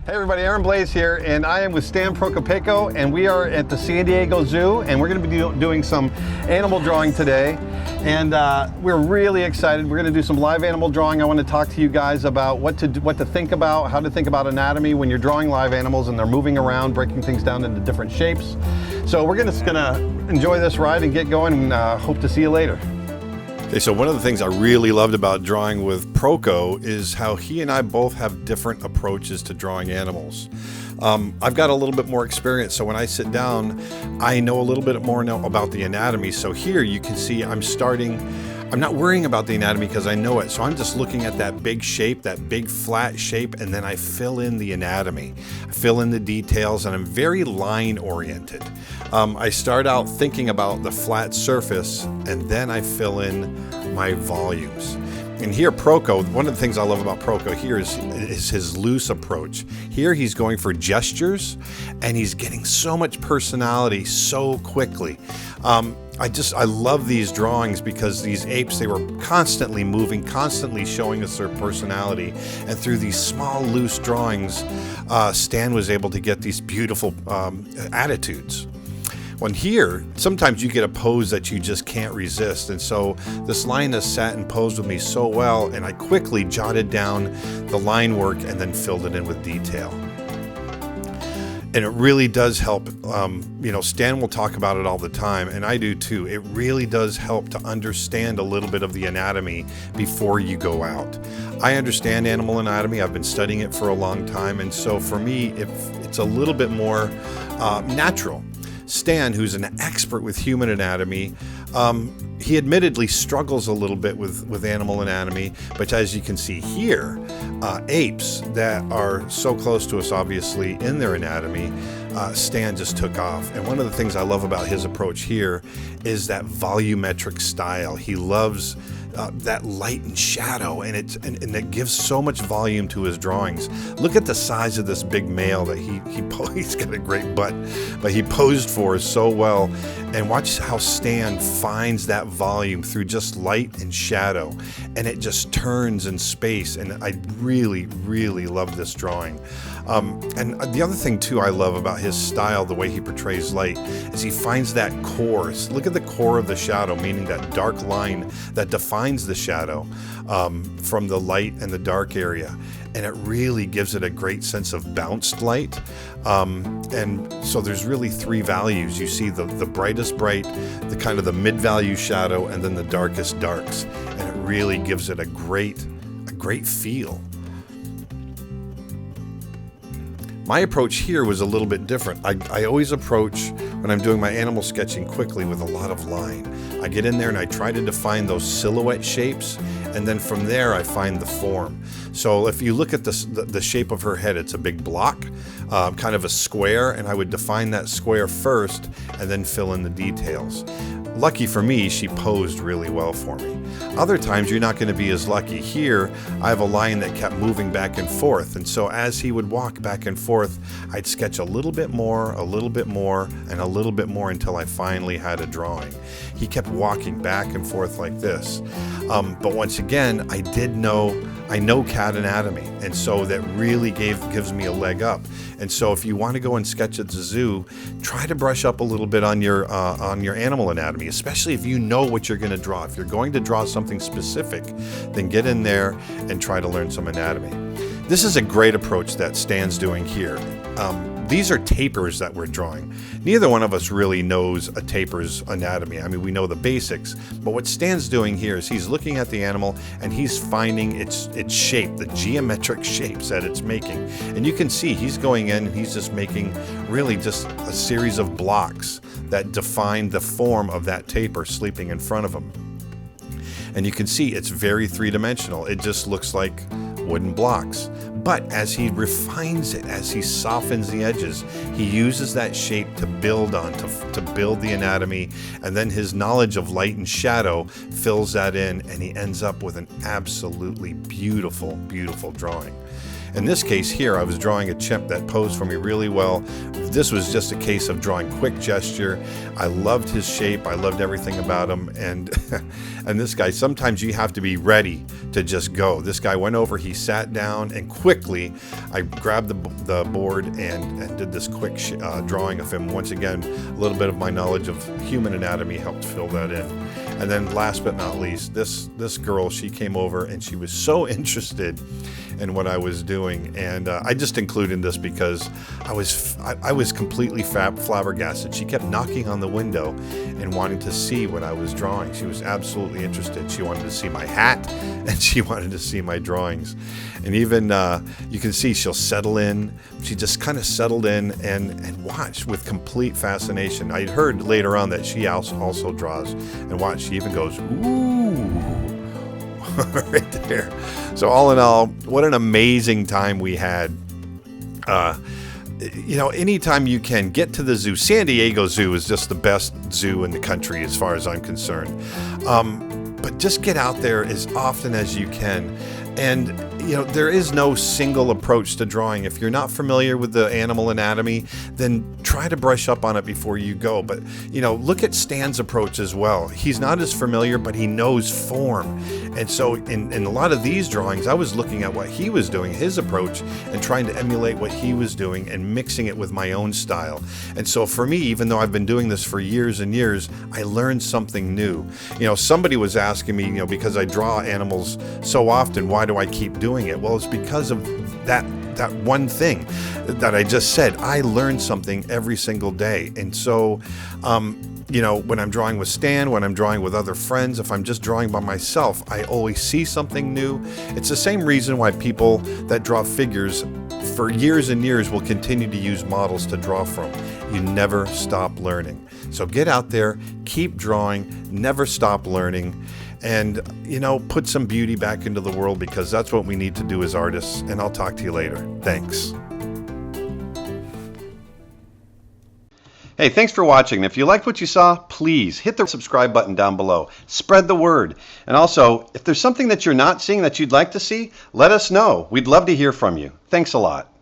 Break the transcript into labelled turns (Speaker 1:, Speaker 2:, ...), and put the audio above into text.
Speaker 1: Hey everybody, Aaron Blaise here, and I am with Stan Proko, and we are at the San Diego Zoo, and we're going to be doing some animal drawing today, and we're really excited. We're going to do some live animal drawing. I want to talk to you guys about what to think about, how to think about anatomy when you're drawing live animals and they're moving around, breaking things down into different shapes. So we're just going to enjoy this ride and get going, and hope to see you later.
Speaker 2: Okay, so one of the things I really loved about drawing with Proko is how he and I both have different approaches to drawing animals. I've got a little bit more experience, so when I sit down, I know a little bit more now about the anatomy. So here you can see I'm not worrying about the anatomy because I know it. So I'm just looking at that big shape, that big flat shape, and then I fill in the anatomy. I fill in the details, and I'm very line oriented. I start out thinking about the flat surface, and then I fill in my volumes. And here Proko, one of the things I love about Proko here is his loose approach. Here he's going for gestures, and he's getting so much personality so quickly. I love these drawings because these apes, they were constantly moving, constantly showing us their personality. And through these small, loose drawings, Stan was able to get these beautiful attitudes. When here, sometimes you get a pose that you just can't resist. And so this lioness sat and posed with me so well, and I quickly jotted down the line work and then filled it in with detail. And it really does help. Stan will talk about it all the time, and I do too. It really does help to understand a little bit of the anatomy before you go out. I understand animal anatomy. I've been studying it for a long time, and so for me, it's a little bit more natural. Stan, who's an expert with human anatomy, he admittedly struggles a little bit with animal anatomy, but as you can see here, apes that are so close to us, obviously, in their anatomy, Stan just took off. And one of the things I love about his approach here is that volumetric style. He loves that light and shadow, and it gives so much volume to his drawings. Look at the size of this big male that he's got a great butt, but he posed for so well. And watch how Stan finds that volume through just light and shadow, and it just turns in space. And I really, really love this drawing. And the other thing too I love about his style, the way he portrays light, is he finds that core. Look at the core of the shadow, meaning that dark line that defines the shadow from the light and the dark area. And it really gives it a great sense of bounced light. And so there's really three values. You see the brightest bright, the kind of the mid-value shadow, and then the darkest darks. And it really gives it a great feel. My approach here was a little bit different. I always approach, when I'm doing my animal sketching, quickly with a lot of line. I get in there and I try to define those silhouette shapes, and then from there I find the form. So if you look at the shape of her head, it's a big block, kind of a square, and I would define that square first and then fill in the details. Lucky for me, she posed really well for me. Other times you're not going to be as lucky. Here, I have a lion that kept moving back and forth, and so as he would walk back and forth, I'd sketch a little bit more, and a little bit more until I finally had a drawing. He kept walking back and forth like this. But once again, I know cat anatomy, and so that really gives me a leg up. And so if you want to go and sketch at the zoo, try to brush up a little bit on your animal anatomy, especially if you know what you're going to draw. If you're going to draw something specific, then get in there and try to learn some anatomy. This is a great approach that Stan's doing here. These are tapirs that we're drawing. Neither one of us really knows a tapir's anatomy. I mean, we know the basics, but what Stan's doing here is he's looking at the animal and he's finding its shape, the geometric shapes that it's making. And you can see he's going in and he's just making really just a series of blocks that define the form of that tapir sleeping in front of him. And you can see it's very three-dimensional. It just looks like wooden blocks. But as he refines it, as he softens the edges, he uses that shape to build on, to build the anatomy, and then his knowledge of light and shadow fills that in, and he ends up with an absolutely beautiful, beautiful drawing. In this case here, I was drawing a chimp that posed for me really well. This was just a case of drawing quick gesture. I loved his shape. I loved everything about him. And and this guy, sometimes you have to be ready to just go. This guy went over, he sat down, and quickly I grabbed the board and did this quick drawing of him. Once again, a little bit of my knowledge of human anatomy helped fill that in. And then last but not least, this girl, she came over and she was so interested in what I was doing, and I just included this because I was completely flabbergasted. She kept knocking on the window and wanting to see what I was drawing. She was absolutely interested. She wanted to see my hat and she wanted to see my drawings. And even you can see she'll settle in. She just kind of settled in and watched with complete fascination. I heard later on that she also draws, and watch, she even goes, ooh. Right there. So all in all, what an amazing time we had. You know, anytime you can get to the zoo. San Diego Zoo is just the best zoo in the country as far as I'm concerned. But just get out there as often as you can. And, you know, there is no single approach to drawing. If you're not familiar with the animal anatomy, then try to brush up on it before you go. But, you know, look at Stan's approach as well. He's not as familiar, but he knows form. And so in a lot of these drawings, I was looking at what he was doing, his approach, and trying to emulate what he was doing and mixing it with my own style. And so for me, even though I've been doing this for years and years, I learned something new. You know, somebody was asking me, you know, because I draw animals so often, why do I keep doing it? Well, it's because of that one thing that I just said. I learn something every single day. And so, you know, when I'm drawing with Stan, when I'm drawing with other friends, if I'm just drawing by myself, I always see something new. It's the same reason why people that draw figures for years and years will continue to use models to draw from. You never stop learning. So get out there, keep drawing, never stop learning, and, you know, put some beauty back into the world, because that's what we need to do as artists. And I'll talk to you later. Thanks.
Speaker 1: Hey, thanks for watching. If you liked what you saw, please hit the subscribe button down below. Spread the word. And also, if there's something that you're not seeing that you'd like to see, let us know. We'd love to hear from you. Thanks a lot.